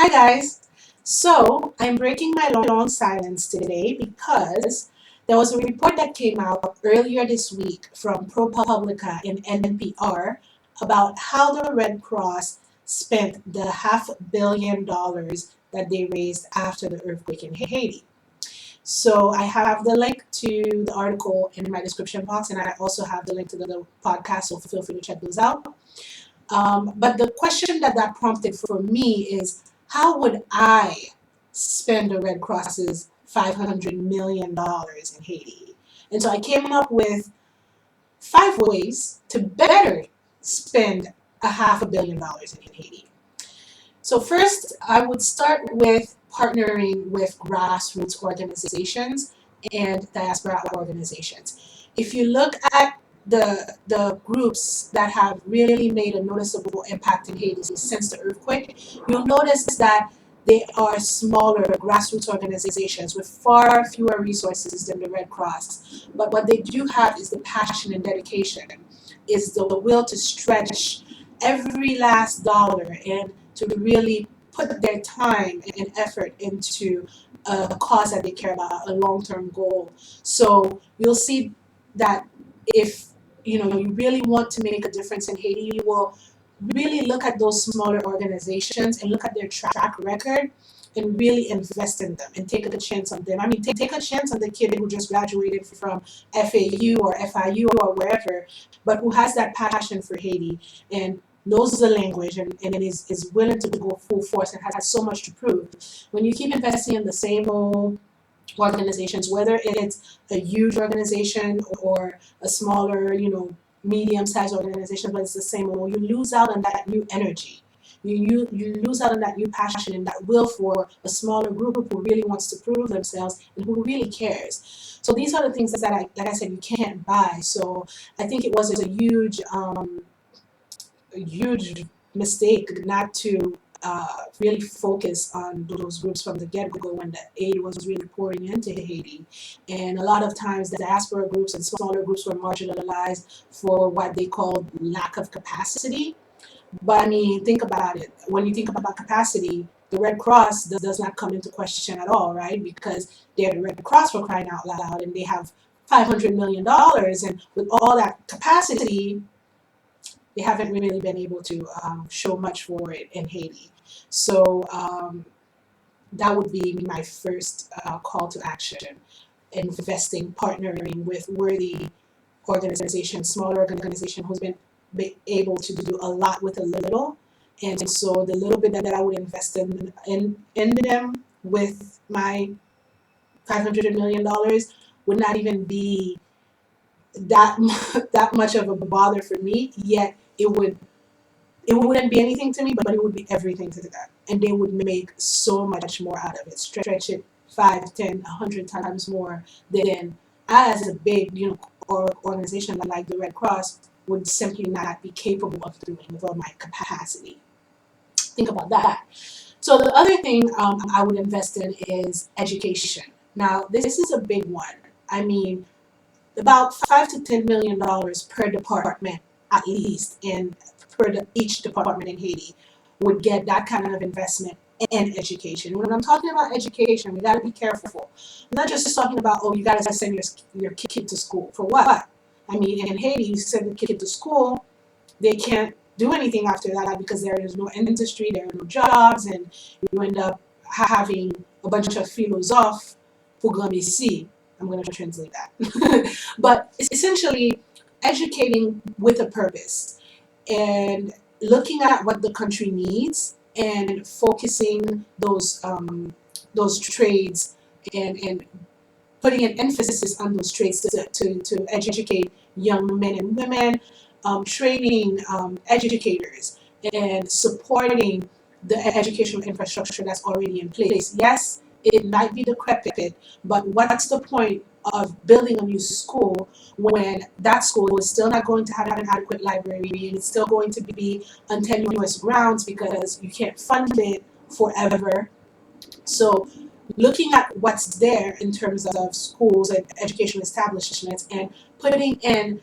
Hi guys! So I'm breaking my long silence today because there was a report that came out earlier this week from ProPublica and NPR about how the Red Cross spent the $500 million that they raised after the earthquake in Haiti. So I have the link to the article in my description box, and I also have the link to the podcast, so feel free to check those out. But the question that prompted for me is, how would I spend the Red Cross's $500 million in Haiti? And so I came up with 5 ways to better spend a $500 million in Haiti. So first, I would start with partnering with grassroots organizations and diaspora organizations. If you look at the groups that have really made a noticeable impact in Haiti since the earthquake, you'll notice that they are smaller grassroots organizations with far fewer resources than the Red Cross. But what they do have is the passion and dedication, is the will to stretch every last dollar and to really put their time and effort into a cause that they care about, a long-term goal. So you'll see that if you really want to make a difference in Haiti, you will really look at those smaller organizations and look at their track record and really invest in them and take a chance on them. I mean, take a chance on the kid who just graduated from FAU or FIU or wherever, but who has that passion for Haiti and knows the language and is willing to go full force and has so much to prove. When you keep investing in the same old organizations, whether it's a huge organization or a smaller, medium-sized organization, but it's the same old, you lose out on that new energy. You lose out on that new passion and that will for a smaller group who really wants to prove themselves and who really cares. So these are the things that, like I said, you can't buy. So I think it was a huge mistake not to really focus on those groups from the get-go when the aid was really pouring into Haiti. And a lot of times the diaspora groups and smaller groups were marginalized for what they called lack of capacity. But I mean, think about it. When you think about capacity, the Red Cross does not come into question at all, right? Because they're the Red Cross, for crying out loud, and they have $500 million. And with all that capacity, they haven't really been able to show much for it in Haiti. So that would be my first call to action: investing, partnering with worthy organizations, smaller organization who's been able to do a lot with a little. And so the little bit that I would invest in them with my $500 million would not even be that that much of a bother for me. Yet it wouldn't be anything to me, but it would be everything to them. And they would make so much more out of it, stretch it 5, 10, 100 times more than I, as a big, organization like the Red Cross, would simply not be capable of doing with all my capacity. Think about that. So the other thing I would invest in is education. Now, this is a big one. I mean, about $5 to $10 million per department, at least, in each department in Haiti would get that kind of investment in education. When I'm talking about education, we got to be careful. I'm not just talking about, oh, you got to send your kid to school. For what? I mean, in Haiti, you send the kid to school, they can't do anything after that because there is no industry, there are no jobs, and you end up having a bunch of philosophes pour ici. I'm going to translate that. But essentially, educating with a purpose and looking at what the country needs and focusing those trades and putting an emphasis on those trades to educate young men and women, training educators, and supporting the educational infrastructure that's already in place. Yes, it might be decrepit, but what's the point of building a new school when that school is still not going to have an adequate library and it's still going to be on tenuous grounds because you can't fund it forever? So looking at what's there in terms of schools and educational establishments and putting in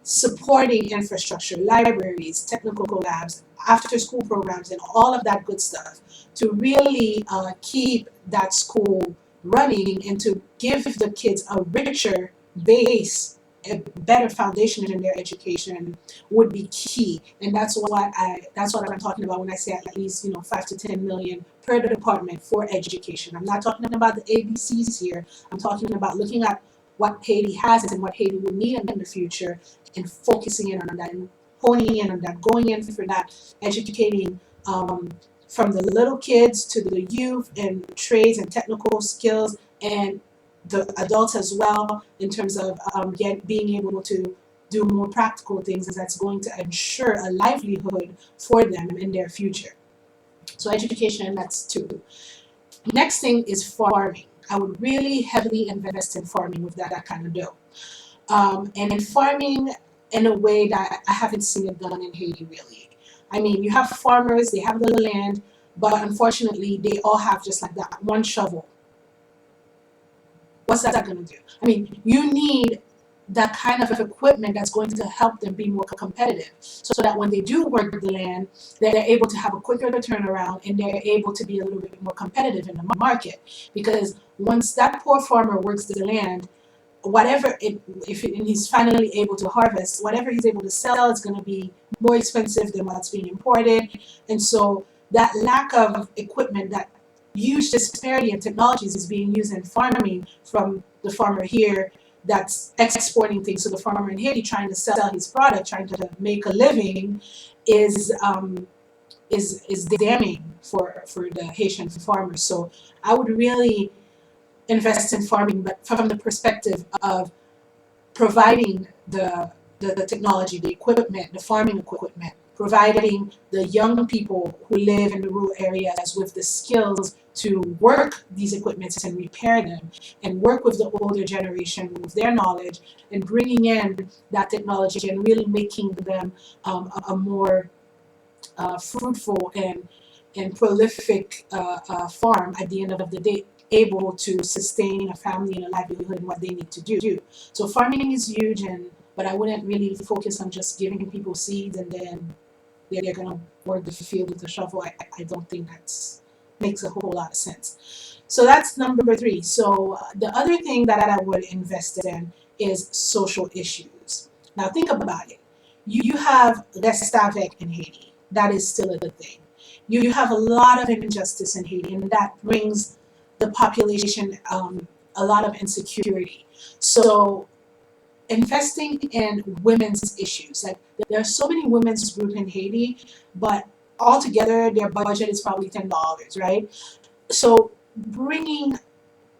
supporting infrastructure, libraries, technical labs, after school programs and all of that good stuff to really keep that school running and to give the kids a richer base, a better foundation in their education would be key. And that's what I'm talking about when I say at least 5 to 10 million per department for education. I'm not talking about the ABCs here. I'm talking about looking at what Haiti has and what Haiti would need in the future and focusing in on that and honing in on that, going in for that, educating from the little kids to the youth and trades and technical skills and the adults as well in terms of being able to do more practical things that's going to ensure a livelihood for them in their future. So education, that's two. Next thing is farming. I would really heavily invest in farming with that kind of dough. And in farming in a way that I haven't seen it done in Haiti really. I mean, you have farmers, they have the land, but unfortunately, they all have just like that one shovel. What's that going to do? I mean, you need that kind of equipment that's going to help them be more competitive so that when they do work the land, they're able to have a quicker turnaround and they're able to be a little bit more competitive in the market. Because once that poor farmer works the land, whatever and he's finally able to harvest, whatever he's able to sell is going to be more expensive than what's being imported. And so that lack of equipment, that huge disparity in technologies is being used in farming from the farmer here that's exporting things to the farmer in Haiti trying to sell his product, trying to make a living, is damning for the Haitian farmers. So I would really invest in farming, but from the perspective of providing the technology, the equipment, the farming equipment, providing the young people who live in the rural areas with the skills to work these equipments and repair them, and work with the older generation with their knowledge, and bringing in that technology and really making them a more fruitful and prolific farm at the end of the day, able to sustain a family and a livelihood and what they need to do. So farming is huge, but I wouldn't really focus on just giving people seeds and then they're gonna work the field with a shovel. I don't think that's makes a whole lot of sense. So that's number three. So the other thing that I would invest in is social issues. Now think about it. You have RESTAVEK in Haiti. That is still a thing. You have a lot of injustice in Haiti, and that brings the population a lot of insecurity. So investing in women's issues, like there are so many women's groups in Haiti, but altogether their budget is probably $10, right? So bringing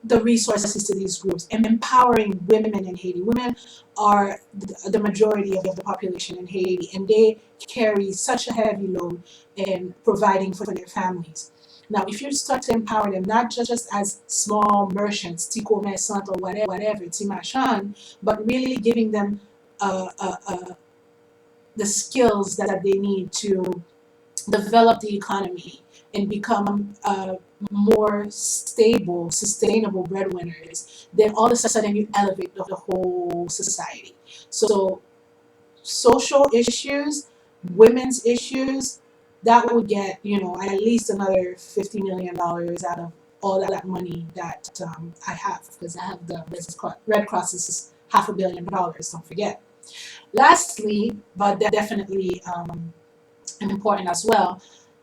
the resources to these groups and empowering women in Haiti. Women are the majority of the population in Haiti, and they carry such a heavy load in providing for their families. Now, if you start to empower them, not just as small merchants, petit commerçant or whatever, petit machin, but really giving them the skills that they need to develop the economy and become more stable, sustainable breadwinners, then all of a sudden you elevate the whole society. So social issues, women's issues, that would get, at least another $50 million out of all that money that I have, because I have the Red Cross is $500 million, don't forget. Lastly, but definitely important as well,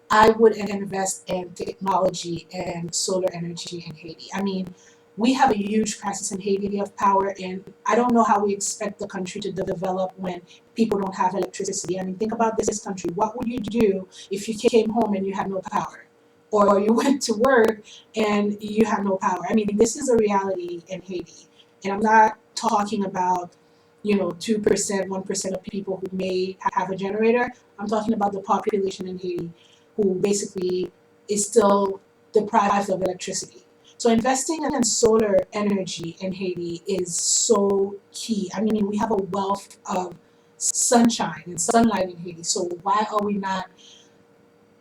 I would invest in technology and solar energy in Haiti. I mean, we have a huge crisis in Haiti of power, and I don't know how we expect the country to develop when people don't have electricity. I mean, think about this country. What would you do if you came home and you had no power? Or you went to work and you have no power? I mean, this is a reality in Haiti. And I'm not talking about 2%, 1% of people who may have a generator. I'm talking about the population in Haiti who basically is still deprived of electricity. So investing in solar energy in Haiti is so key. I mean, we have a wealth of sunshine and sunlight in Haiti. So why are we not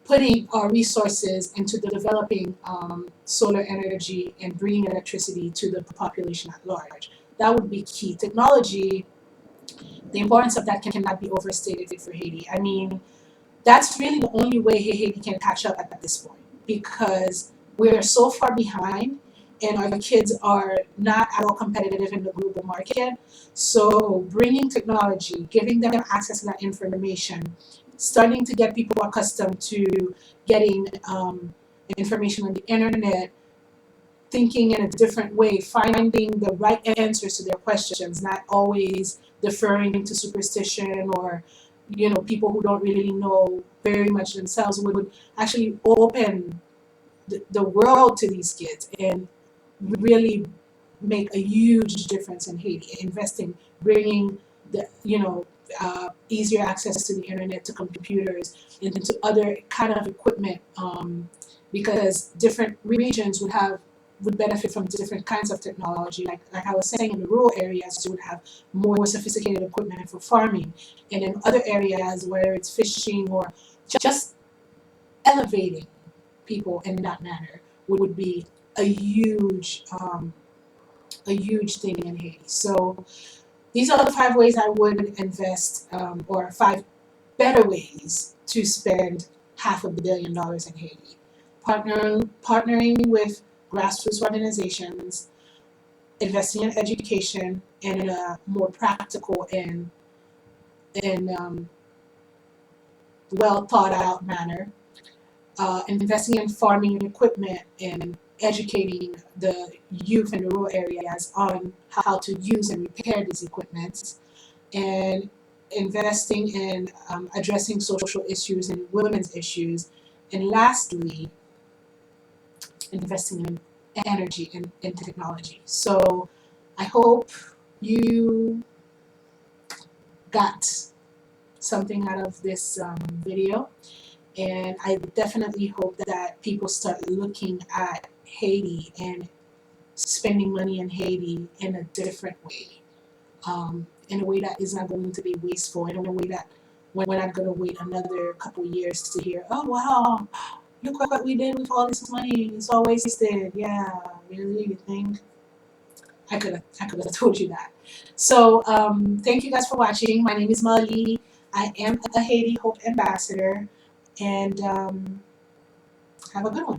putting our resources into developing solar energy and bringing electricity to the population at large? That would be key. Technology, the importance of that cannot be overstated for Haiti. I mean, that's really the only way Haiti can catch up at this point, because we're so far behind and our kids are not at all competitive in the global market. So bringing technology, giving them access to that information, starting to get people accustomed to getting information on the internet, thinking in a different way, finding the right answers to their questions, not always deferring to superstition or people who don't really know very much themselves, would actually open the world to these kids and really make a huge difference in Haiti. Investing, bringing the easier access to the internet, to computers, and to other kind of equipment, because different regions would benefit from different kinds of technology. Like I was saying, in the rural areas, you would have more sophisticated equipment for farming, and in other areas, whether it's fishing or just elevating people in that manner, would be a huge thing in Haiti. So these are the 5 ways I would invest, or 5 better ways to spend $500 million in Haiti. Partnering with grassroots organizations, investing in education in a more practical and well thought out manner, investing in farming equipment and educating the youth in the rural areas on how to use and repair these equipments, and investing in addressing social issues and women's issues, and lastly, investing in energy and technology. So I hope you got something out of this video. And I definitely hope that people start looking at Haiti and spending money in Haiti in a different way, in a way that is not going to be wasteful, in a way that we're not going to wait another couple years to hear, oh wow, look what we did with all this money, it's all wasted. Yeah, really, you think? I could have told you that. So thank you guys for watching. My name is Mali. I am a Haiti Hope Ambassador, and have a good one.